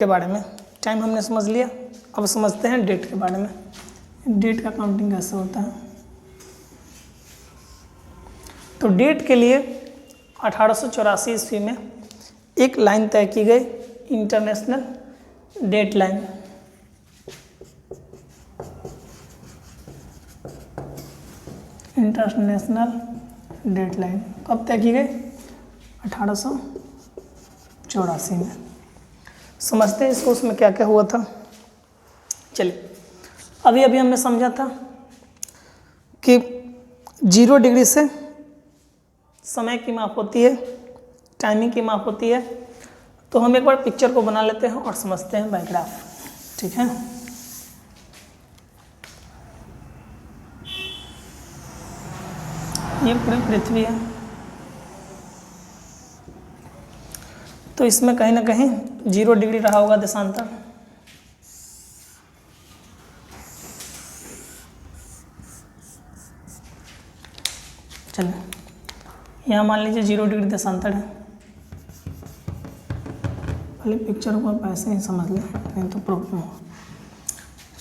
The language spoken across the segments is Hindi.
के बारे में। टाइम हमने समझ लिया, अब समझते हैं डेट के बारे में। डेट का काउंटिंग कैसे होता है। तो डेट के लिए 1884 ईस्वी में एक लाइन तय की गई, international date line. International date line कब तय की गई? 1884 में। समझते हैं इसको, उसमें क्या क्या हुआ था। चलिए, अभी अभी हमने समझा था कि 0 डिग्री से समय की माप होती है, टाइमिंग की माप होती है। तो हम एक बार पिक्चर को बना लेते हैं और समझते हैं बाय ग्राफ। ठीक है, ये पूरी पृथ्वी है। तो इसमें कहीं ना कहीं 0 डिग्री रहा होगा देशांतर। चलिए, यहाँ मान लीजिए 0 डिग्री देशांतर है। पहले पिक्चर को आप ऐसे ही समझ लें, नहीं तो प्रॉब्लम हो।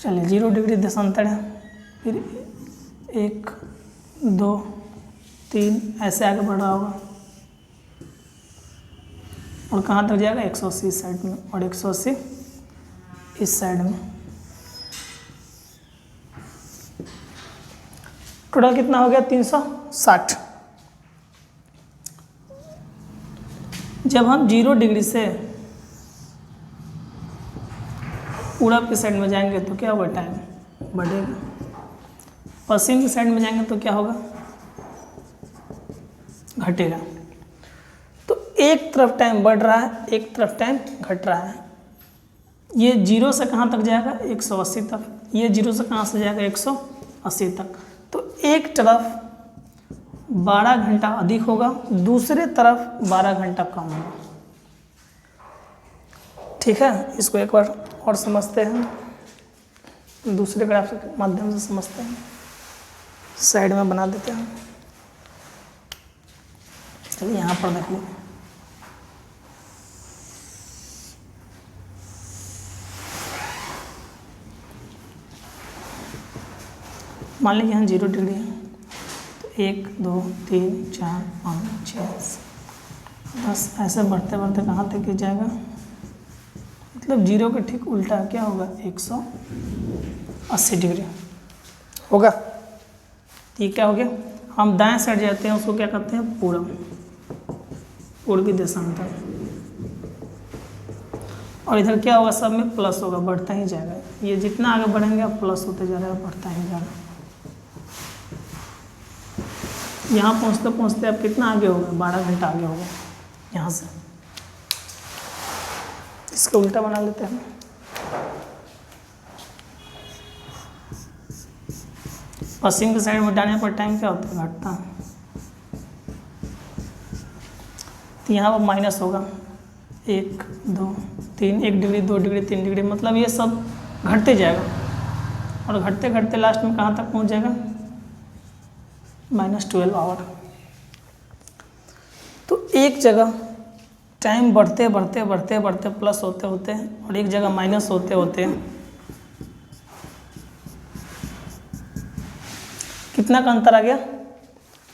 चलिए, 0 डिग्री देशांतर है, फिर 1 2 3 ऐसे आगे बढ़ रहा होगा और कहाँ तक जाएगा? 180 इस साइड में और 180 इस साइड में। टोटल कितना हो गया? 360। जब हम 0 डिग्री से पूरब की साइड में जाएंगे तो क्या होगा? टाइम बढ़ेगा। पश्चिम की साइड में जाएंगे तो क्या होगा? घटेगा। तो एक तरफ टाइम बढ़ रहा है, एक तरफ टाइम घट रहा है। ये 0 से कहाँ तक जाएगा? 180 तक। ये 0 से कहाँ से जाएगा? 180 तक। तो एक तरफ 12 घंटा अधिक होगा, दूसरे तरफ 12 घंटा कम होगा। ठीक है, इसको एक बार और समझते हैं, दूसरे ग्राफ के माध्यम से समझते हैं। साइड में बना देते हैं। चलिए, यहाँ पर देखिए, मान लीजिए यहाँ 0 डिग्री है, तो 1 2 3 4 5 6 10 ऐसे बढ़ते बढ़ते कहाँ तक जाएगा? मतलब 0 के ठीक उल्टा क्या होगा? 180 डिग्री होगा। ये क्या हो गया? हम दाएं साइड जाते हैं, उसको क्या कहते हैं? पूरब, पूर्वी देशांतर। और इधर क्या होगा? सब में प्लस होगा, बढ़ता ही जाएगा। ये जितना आगे बढ़ेंगे आप प्लस होते जा रहा है, बढ़ता ही जाएगा। यहाँ पहुँचते पहुँचते आप कितना आगे हो गए? 12 घंटा आगे हो गए यहाँ से। इसको उल्टा बना लेते हैं। पश्चिम की साइड में जाने पर टाइम क्या होता है? घटता है। तो यहाँ पर माइनस होगा, 1 2 3 1 डिग्री 2 डिग्री 3 डिग्री, मतलब ये सब घटते जाएगा और घटते घटते लास्ट में कहाँ तक पहुँच जाएगा? -12 आवर। तो एक जगह टाइम बढ़ते बढ़ते बढ़ते बढ़ते प्लस होते होते और एक जगह माइनस होते होते कितना का अंतर आ गया?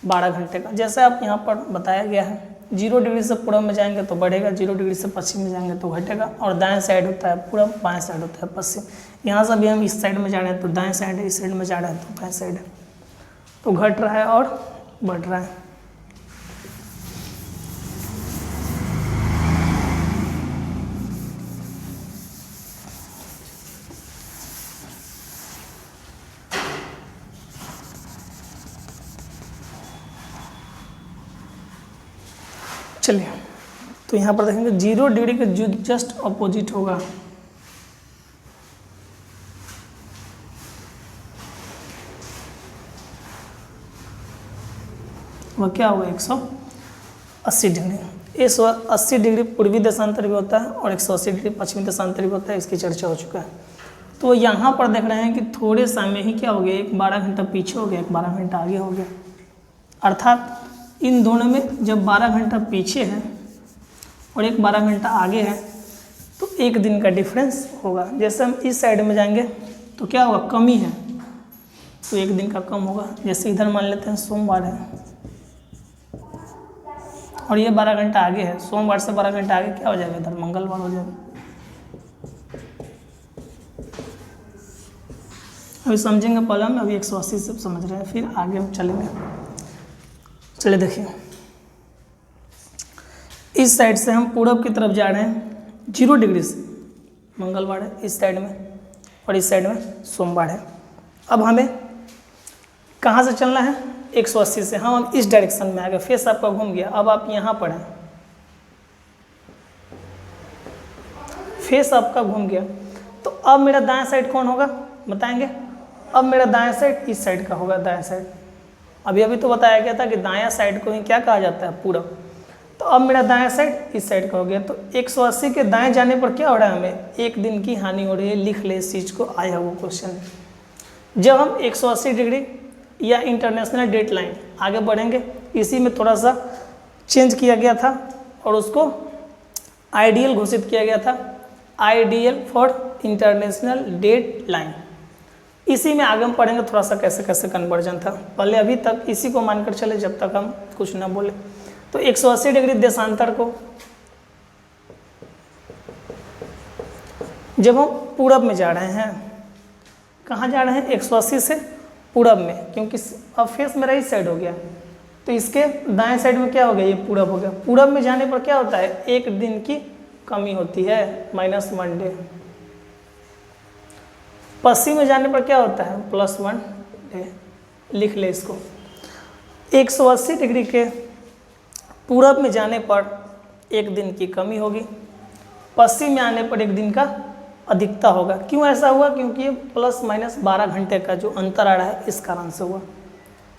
12 घंटे का। जैसे आप यहाँ पर बताया गया है, 0 डिग्री से पूरब में जाएंगे तो बढ़ेगा, 0 डिग्री से पश्चिम में जाएंगे तो घटेगा। और दाएं साइड होता है पूरब, बाएं साइड होता है पश्चिम। यहाँ से भी हम इस साइड में जा रहे हैं तो दाएं साइड है, इस साइड में जा रहे हैं तो बाएं साइड है। तो घट रहा है और बढ़ रहा है। चलिए, तो यहाँ पर देखेंगे 0 डिग्री के जो जस्ट अपोजिट होगा वह क्या होगा? 180 डिग्री। 180 डिग्री पूर्वी देशांतर भी होता है और 180 डिग्री पश्चिमी देशांतर भी होता है। इसकी चर्चा हो चुका है। तो यहाँ पर देख रहे हैं कि थोड़े समय ही क्या हो गया? एक 12 घंटा पीछे हो गया, एक 12 घंटा आगे हो गया। अर्थात इन दोनों में जब 12 घंटा पीछे है और एक 12 घंटा आगे है तो 1 दिन का डिफरेंस होगा। जैसे हम इस साइड में जाएंगे तो क्या होगा, कमी है तो 1 दिन का कम होगा। जैसे इधर मान लेते हैं सोमवार है और ये 12 घंटा आगे है, सोमवार से 12 घंटा आगे क्या हो जाएगा, इधर मंगलवार हो जाएगा। अभी समझेंगे, पहले हम अभी 180 से समझ रहे हैं, फिर आगे हम चलेंगे। चलिए देखिए, इस साइड से हम पूरब की तरफ जा रहे हैं 0 डिग्री से, मंगलवार है इस साइड में और इस साइड में सोमवार है। अब हमें कहाँ से चलना है, 180 से। हम इस डायरेक्शन में आ गए, फेस आपका घूम गया। अब आप यहाँ पर हैं, फेस आपका घूम गया, तो अब मेरा दाएं साइड कौन होगा बताएंगे। अब मेरा दाएं साइड इस साइड का होगा, दाएं साइड। अभी तो बताया गया था कि दायां साइड को ही क्या कहा जाता है, पूरब। तो अब मेरा दायां साइड इस साइड का हो गया। तो 180 के दाएं जाने पर क्या हो रहा है, हमें 1 दिन की हानि हो रही है। लिख ले इस चीज़ को, आया वो क्वेश्चन। जब हम 180 डिग्री या इंटरनेशनल डेट लाइन आगे बढ़ेंगे, इसी में थोड़ा सा चेंज किया गया था और उसको आइडियल घोषित किया गया था, ideal for international date line. इसी में आगे हम पढ़ेंगे थोड़ा सा कैसे कैसे कन्वर्जन था। पहले अभी तक इसी को मानकर चले जब तक हम कुछ ना बोले। तो 180 डिग्री देशांतर को जब हम पूरब में जा रहे हैं, कहाँ जा रहे हैं, 180 से पूरब में, क्योंकि अब फेस मेरा इस साइड हो गया, तो इसके दाएं साइड में क्या हो गया, ये पूरब हो गया। पूरब में जाने पर क्या होता है, 1 दिन की कमी होती है, -1 डे। पश्चिम में जाने पर क्या होता है, +1 डे। लिख ले इसको। 180 डिग्री के पूरब में जाने पर 1 दिन की कमी होगी, पश्चिम में आने पर 1 दिन का अधिकता होगा। क्यों ऐसा हुआ, क्योंकि ये ±12 घंटे का जो अंतर आ रहा है, इस कारण से हुआ।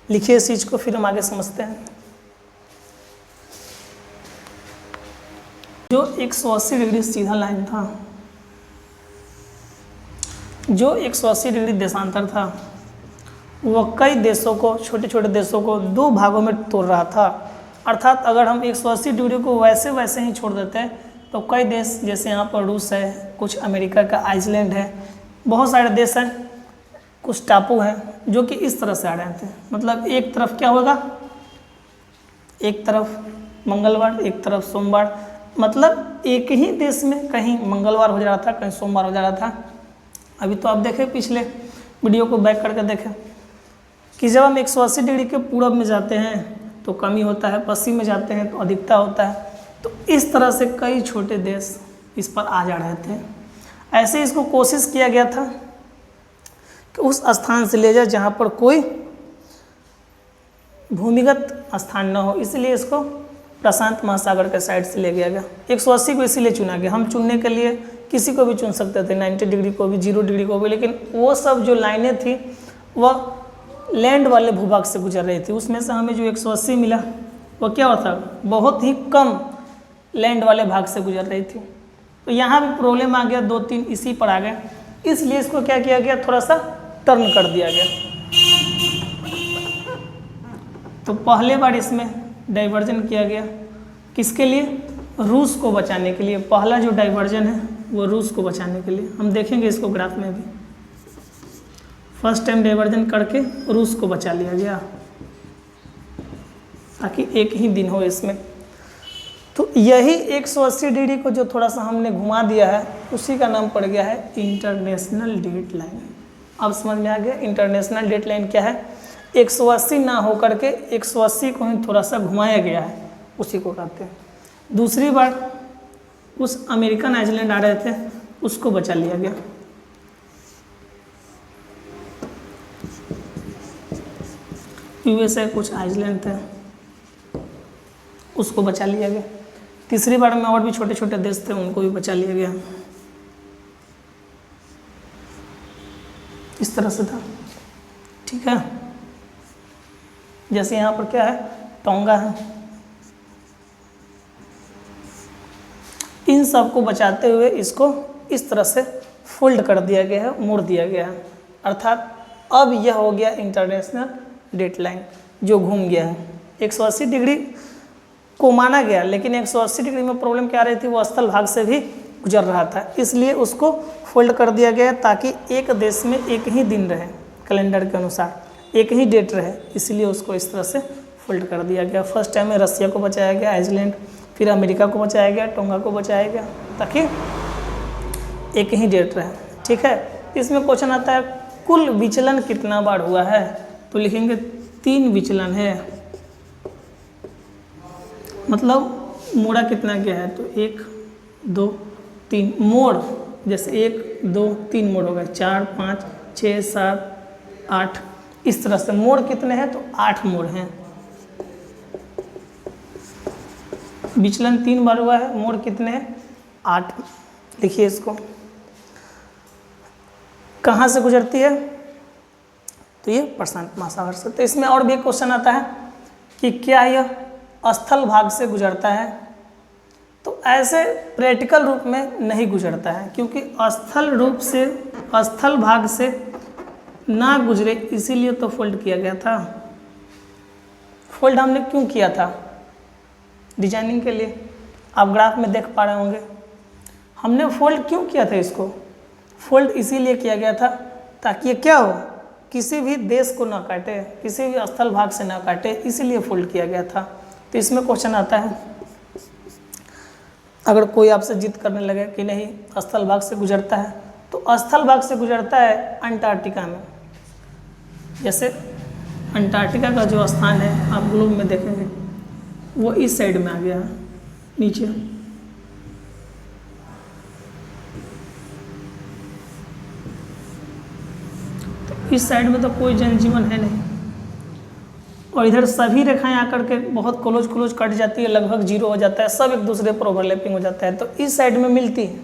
लिखिए इस चीज़ को, फिर हम आगे समझते हैं। जो 180 डिग्री सीधा लाइन था, जो 180 डिग्री देशांतर था, वह कई देशों को, छोटे छोटे देशों को 2 भागों में तोड़ रहा था। अर्थात अगर हम 180 डिग्री को वैसे वैसे ही छोड़ देते हैं तो कई देश, जैसे यहाँ पर रूस है, कुछ अमेरिका का आइसलैंड है, बहुत सारे देश हैं, कुछ टापू हैं जो कि इस तरह से आ रहे थे। मतलब एक तरफ क्या होगा, एक तरफ मंगलवार, एक तरफ सोमवार, मतलब एक ही देश में कहीं मंगलवार हो जा रहा था, कहीं सोमवार हो जा रहा था। अभी तो आप देखें, पिछले वीडियो को बैक करके देखें कि जब हम 180 डिग्री के पूरब में जाते हैं तो कमी होता है, पश्चिम में जाते हैं तो अधिकता होता है। तो इस तरह से कई छोटे देश इस पर आ जा रहे थे। ऐसे इसको कोशिश किया गया था कि उस स्थान से ले जाए जहाँ पर कोई भूमिगत स्थान न हो, इसलिए इसको प्रशांत महासागर के साइड से ले गया गया। 180 को इसीलिए चुना गया। हम चुनने के लिए किसी को भी चुन सकते थे, 90 डिग्री को भी, 0 डिग्री को भी, लेकिन वो सब जो लाइनें थी वह लैंड वाले भूभाग से गुजर रही थी। उसमें से हमें जो 180 मिला वो क्या होता, बहुत ही कम लैंड वाले भाग से गुजर रही थी। तो यहाँ भी प्रॉब्लम आ गया, 2-3 इसी पर आ गए, इसलिए इसको क्या किया गया, थोड़ा सा टर्न कर दिया गया। तो पहले बार इसमें डाइवर्जन किया गया, किसके लिए, रूस को बचाने के लिए। पहला जो डाइवर्जन है वो रूस को बचाने के लिए। हम देखेंगे इसको ग्राफ में भी, फर्स्ट टाइम डाइवर्जन करके रूस को बचा लिया गया ताकि एक ही दिन हो इसमें। तो यही 180 डिग्री को जो थोड़ा सा हमने घुमा दिया है, उसी का नाम पड़ गया है इंटरनेशनल डेट लाइन। अब समझ में आ गया इंटरनेशनल डेट लाइन क्या है। 180 ना हो करके 180 को ही थोड़ा सा घुमाया गया है, उसी को कहते हैं। दूसरी बार उस अमेरिकन आइसलैंड आ रहे थे, उसको बचा लिया गया। यूएसए कुछ आइसलैंड थे, उसको बचा लिया गया। तीसरी बार में और भी छोटे छोटे देश थे, उनको भी बचा लिया गया। इस तरह से था, ठीक है। जैसे यहाँ पर क्या है, टोंगा है, इन सब को बचाते हुए इसको इस तरह से फोल्ड कर दिया गया है, मोड़ दिया गया है। अर्थात अब यह हो गया इंटरनेशनल डेट लाइन जो घूम गया है। 180 डिग्री को माना गया, लेकिन 180 डिग्री में प्रॉब्लम क्या आ रही थी, वो स्थल भाग से भी गुजर रहा था, इसलिए उसको फोल्ड कर दिया गया ताकि एक देश में एक ही दिन रहे, कैलेंडर के अनुसार एक ही डेट रहे, इसलिए उसको इस तरह से फोल्ड कर दिया गया। फर्स्ट टाइम में रसिया को बचाया गया, आइसलैंड, फिर अमेरिका को बचाया गया, टोंगा को बचाया गया, ताकि एक ही डेट रहे। ठीक है, इसमें क्वेश्चन आता है कुल विचलन कितना बार हुआ है, तो लिखेंगे 3 विचलन है, मतलब मोड़ा कितना गया है, तो 1 2 3 मोड़, जैसे 1 2 3 मोड़ हो गए, 4 5 6 7 8, इस तरह से मोड़ कितने हैं, तो 8 मोड़ हैं। विचलन 3 बार हुआ है, मोड़ कितने हैं, 8। लिखिए इसको, कहाँ से गुजरती है, तो ये प्रशांत महासागर से। तो इसमें और भी एक क्वेश्चन आता है कि क्या यह स्थल भाग से गुजरता है, तो ऐसे प्रैक्टिकल रूप में नहीं गुजरता है, क्योंकि स्थल भाग से ना गुजरे, इसीलिए तो फोल्ड किया गया था। फोल्ड हमने क्यों किया था, डिजाइनिंग के लिए, आप ग्राफ में देख पा रहे होंगे। हमने फोल्ड क्यों किया था, इसको फोल्ड इसीलिए किया गया था ताकि ये क्या हो, किसी भी देश को ना काटे, किसी भी स्थल भाग से ना काटे, इसीलिए फोल्ड किया गया था। तो इसमें क्वेश्चन आता है, अगर कोई आपसे जिद करने लगे कि नहीं स्थल भाग से गुजरता है, तो स्थल भाग से गुजरता है अंटार्कटिका में। जैसे अंटार्कटिका का जो स्थान है, आप ग्लोब में देखेंगे, वो इस साइड में आ गया नीचे, तो इस साइड में तो कोई जनजीवन है नहीं, और इधर सभी रेखाएं आकर के बहुत क्लोज कट जाती है, लगभग 0 हो जाता है, सब एक दूसरे पर ओवरलैपिंग हो जाता है, तो इस साइड में मिलती है,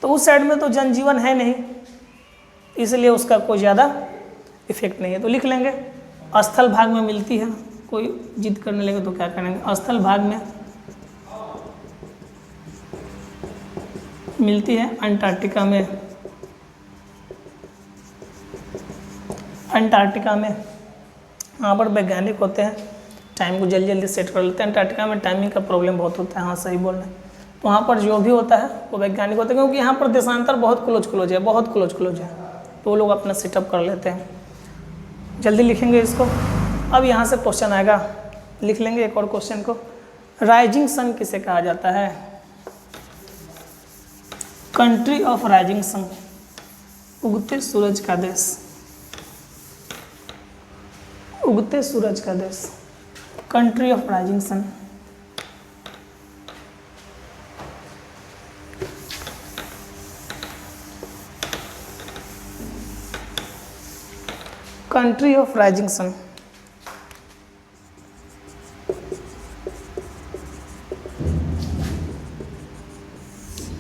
तो उस साइड में तो जनजीवन है नहीं, इसलिए उसका कोई ज़्यादा इफेक्ट नहीं है। तो लिख लेंगे स्थल भाग में मिलती है, कोई जिद करने लगे तो क्या करेंगे, स्थल भाग में मिलती है अंटार्कटिका में। अंटार्कटिका में यहाँ पर वैज्ञानिक होते हैं, टाइम को जल्दी सेट कर लेते हैं। अंटार्कटिका में टाइमिंग का प्रॉब्लम बहुत होता है, हाँ सही बोल रहे हैं। तो वहाँ पर जो भी होता है वो वैज्ञानिक होते हैं, क्योंकि यहाँ पर देशांतर बहुत क्लोज है, बहुत क्लोज है, तो वो लोग अपना सेटअप कर लेते हैं। जल्दी लिखेंगे इसको। अब यहाँ से क्वेश्चन आएगा, लिख लेंगे एक और क्वेश्चन को। राइजिंग सन किसे कहा जाता है, कंट्री ऑफ राइजिंग सन, उगते सूरज का देश, उगते सूरज का देश, country of rising sun. Country of rising sun,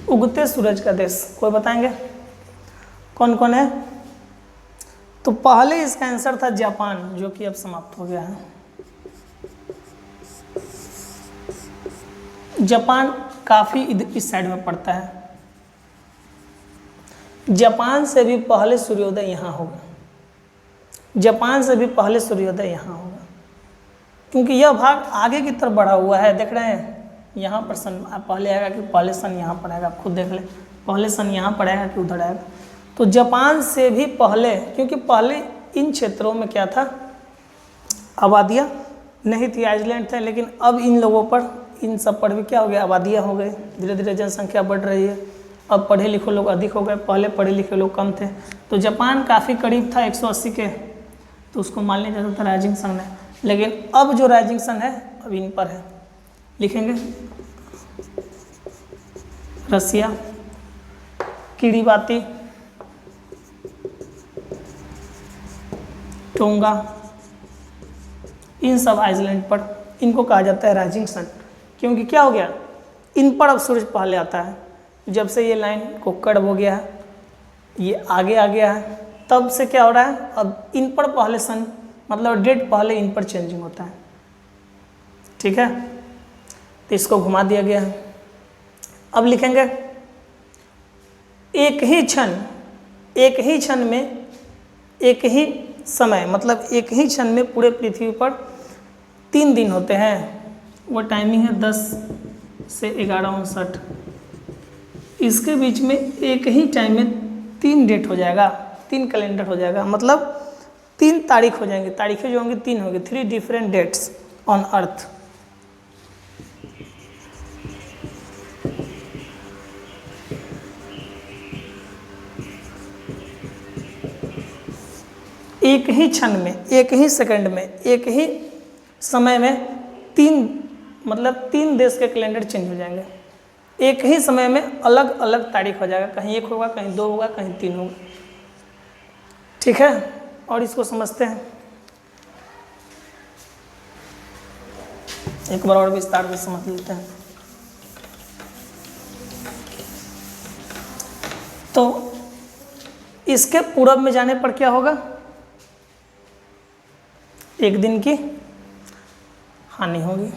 उगते सूरज का देश, कोई बताएंगे कौन कौन है? तो पहले इसका आंसर था जापान, जो कि अब समाप्त हो गया है। जापान काफ़ी इस साइड में पड़ता है। जापान से भी पहले सूर्योदय यहाँ होगा, जापान से भी पहले सूर्योदय यहाँ होगा, क्योंकि यह भाग आगे की तरफ बढ़ा हुआ है। देख रहे हैं, यहाँ पर सन पहले आएगा कि पहले सन यहाँ पर आएगा, आप खुद देख लें, पहले सन यहाँ पर आएगा कि उधर आएगा। तो जापान से भी पहले, क्योंकि पहले इन क्षेत्रों में क्या था, आबादियाँ नहीं थी, आइसलैंड थे, लेकिन अब इन लोगों पर, इन सब पर भी क्या हो गया, आबादियाँ हो गई, धीरे धीरे जनसंख्या बढ़ रही है, अब पढ़े लिखे लोग अधिक हो गए, पहले पढ़े लिखे लोग कम थे। तो जापान काफ़ी करीब था 180 के, तो उसको मान लिया जाता था राइजिंग सन है। लेकिन अब जो राइजिंग सन है अब इन पर है, लिखेंगे रसिया, किरीबाती, टोंगा, इन सब आइसलैंड पर, इनको कहा जाता है राइजिंग सन। क्योंकि क्या हो गया, इन पर अब सूरज पहले आता है। जब से ये लाइन को कर्व हो गया है, ये आगे आ गया है, तब से क्या हो रहा है, अब इन पर पहले सन, मतलब डेट पहले इन पर चेंजिंग होता है। ठीक है, तो इसको घुमा दिया गया है। अब लिखेंगे एक ही क्षण में, एक ही समय, मतलब एक ही क्षण में पूरे पृथ्वी पर 3 दिन होते हैं। वो टाइमिंग है 10 से 11:59। इसके बीच में एक ही टाइम में 3 डेट हो जाएगा, 3 कैलेंडर हो जाएगा, मतलब 3 तारीख हो जाएंगे, तारीखें जो होंगी 3 होंगी, 3 डिफरेंट डेट्स ऑन अर्थ। एक ही क्षण में, एक ही सेकंड में, एक ही समय में 3 देश के कैलेंडर चेंज हो जाएंगे। एक ही समय में अलग अलग तारीख हो जाएगा, कहीं 1 होगा, कहीं 2 होगा, कहीं 3 होगा। ठीक है, और इसको समझते हैं एक बार और विस्तार से समझ लेते हैं। तो इसके पूरब में जाने पर क्या होगा? एक दिन की हानि होगी।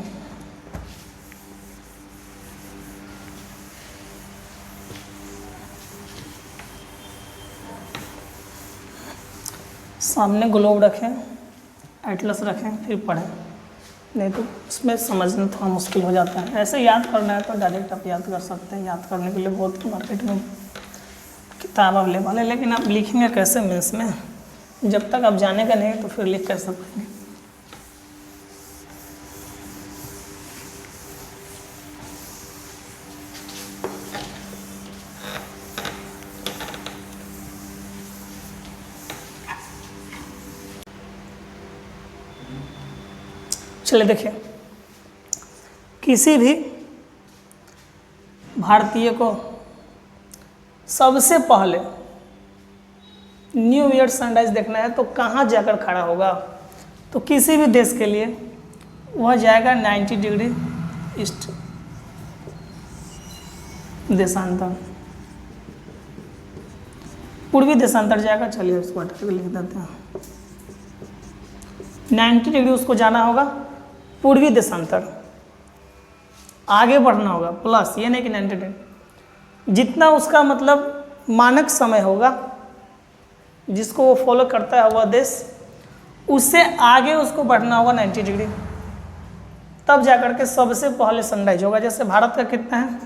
सामने ग्लोब रखें, एटलस रखें, फिर पढ़ें, नहीं तो उसमें समझना थोड़ा मुश्किल हो जाता है। ऐसे याद करना है तो डायरेक्ट आप याद कर सकते हैं। याद करने के लिए बहुत मार्केट में किताब अवेलेबल है, लेकिन आप लिखेंगे कैसे मीन्स में? जब तक आप जानेगा नहीं तो फिर लिख कर सकते हैं। चलिए देखिए, किसी भी भारतीय को सबसे पहले न्यू ईयर सनराइज देखना है तो कहाँ जाकर खड़ा होगा? तो किसी भी देश के लिए वह जाएगा 90 डिग्री ईस्ट देशांतर, पूर्वी देशांतर जाएगा। चलिए उसको हटा के लिख देते हैं। 90 डिग्री उसको जाना होगा पूर्वी देशांतर, आगे बढ़ना होगा प्लस, ये नहीं कि 90 डिग्री, जितना उसका मतलब मानक समय होगा जिसको वो फॉलो करता है वह देश, उससे आगे उसको बढ़ना होगा 90 डिग्री, तब जाकर के सबसे पहले सनराइज होगा। जैसे भारत का कितना है?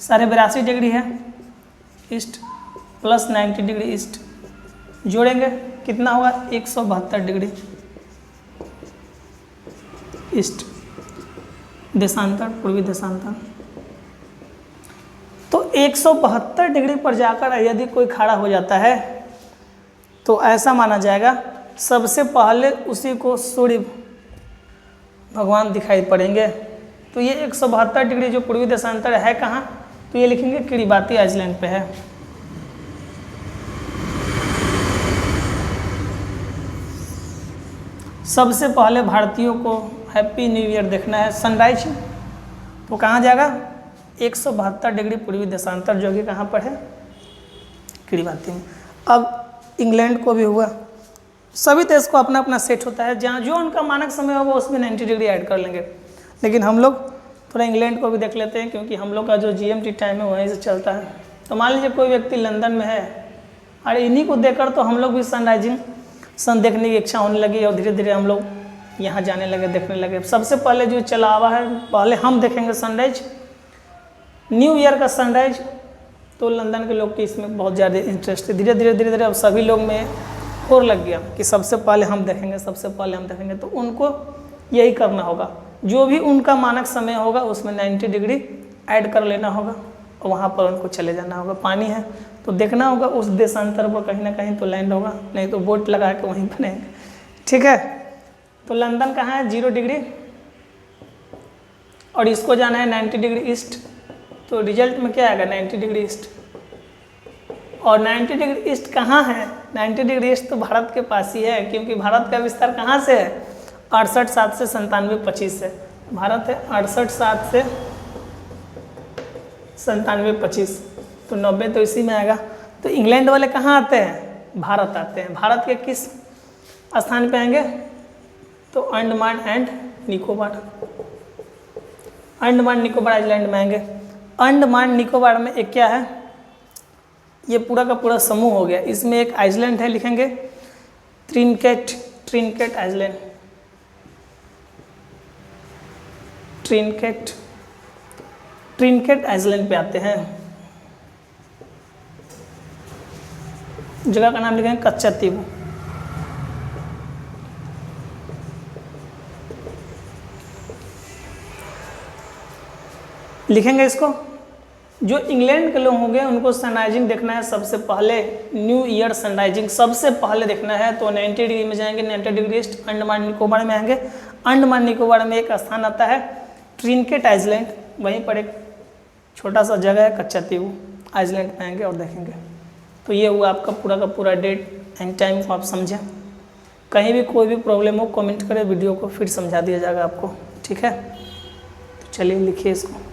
82.5 डिग्री है ईस्ट, प्लस 90 डिग्री ईस्ट जोड़ेंगे कितना होगा? 172 डिग्री ईस्ट देशांतर, पूर्वी देशांतर। तो 172 डिग्री पर जाकर यदि कोई खड़ा हो जाता है तो ऐसा माना जाएगा सबसे पहले उसी को सूर्य भगवान दिखाई पड़ेंगे। तो ये 172 डिग्री जो पूर्वी देशांतर है कहाँ? तो ये लिखेंगे किरिबाती आइलैंड पे है। सबसे पहले भारतीयों को हैप्पी न्यू ईयर देखना है सनराइज, तो कहाँ जाएगा? 172 डिग्री पूर्वी देशांतर, जो कि कहाँ पर है? किरिबाती में। अब इंग्लैंड को भी हुआ, सभी देश को अपना अपना सेट होता है, जहाँ जो उनका मानक समय होगा उसमें 90 डिग्री ऐड कर लेंगे। लेकिन हम लोग थोड़ा इंग्लैंड को भी देख लेते हैं, क्योंकि हम लोग का जो GMT टाइम है वहीं से चलता है। तो मान लीजिए कोई व्यक्ति लंदन में है, और इन्हीं को देखकर तो हम लोग भी सनराइजिंग सन देखने की इच्छा होने लगी, और धीरे धीरे हम लोग यहाँ जाने लगे, देखने लगे। सबसे पहले जो चला हुआ है, पहले हम देखेंगे सनराइज, न्यू ईयर का सनराइज। तो लंदन के लोग की इसमें बहुत ज़्यादा इंटरेस्ट है। धीरे धीरे अब सभी लोग में होड़ लग गया कि सबसे पहले हम देखेंगे, सबसे पहले हम देखेंगे। तो उनको यही करना होगा, जो भी उनका मानक समय होगा उसमें 90 डिग्री ऐड कर लेना होगा, और वहाँ पर उनको चले जाना होगा। पानी है तो देखना होगा उस देशांतर पर कहीं ना कहीं तो लैंड होगा, नहीं तो बोट लगा के वहीं बनेंगे। ठीक है, तो लंदन कहाँ है? 0 डिग्री, और इसको जाना है 90 डिग्री ईस्ट। तो रिजल्ट में क्या आएगा? 90 डिग्री ईस्ट। और 90 डिग्री ईस्ट कहाँ है? 90 डिग्री ईस्ट तो भारत के पास ही है, क्योंकि भारत का विस्तार कहाँ से है? 68.7 से 97.25 है। भारत है 68.7 से 97.25, तो 90 तो इसी में आएगा। तो इंग्लैंड वाले कहाँ आते हैं? भारत आते हैं। भारत के किस स्थान पे आएंगे? तो अंडमान एंड निकोबार, अंडमान निकोबार आइलैंड में आएंगे। अंडमान निकोबार में एक क्या है? ये पूरा का पूरा समूह हो गया। इसमें एक आइलैंड है, लिखेंगे ट्रिनकेट आइलैंड, ट्रिनकेट आइलैंड पे आते हैं। जगह का नाम लिखेंगे कच्चातीव। लिखेंगे इसको। जो इंग्लैंड के लोग होंगे उनको सनराइजिंग देखना है सबसे पहले, न्यू ईयर सनराइजिंग सबसे पहले देखना है तो 90 डिग्री में जाएंगे, 90 डिग्री ईस्ट अंडमान निकोबार में आएंगे। अंडमान निकोबार में एक स्थान आता है ट्रिनकेट आइलैंड, वहीं पर एक छोटा सा जगह है कच्चातीव आइलैंड में आएंगे और देखेंगे। तो ये हुआ आपका पूरा का पूरा डेट एंड टाइम को आप समझें। कहीं भी कोई भी प्रॉब्लम हो कमेंट करें, वीडियो को फिर समझा दिया जाएगा आपको, ठीक है। तो चलिए लिखिए इसको।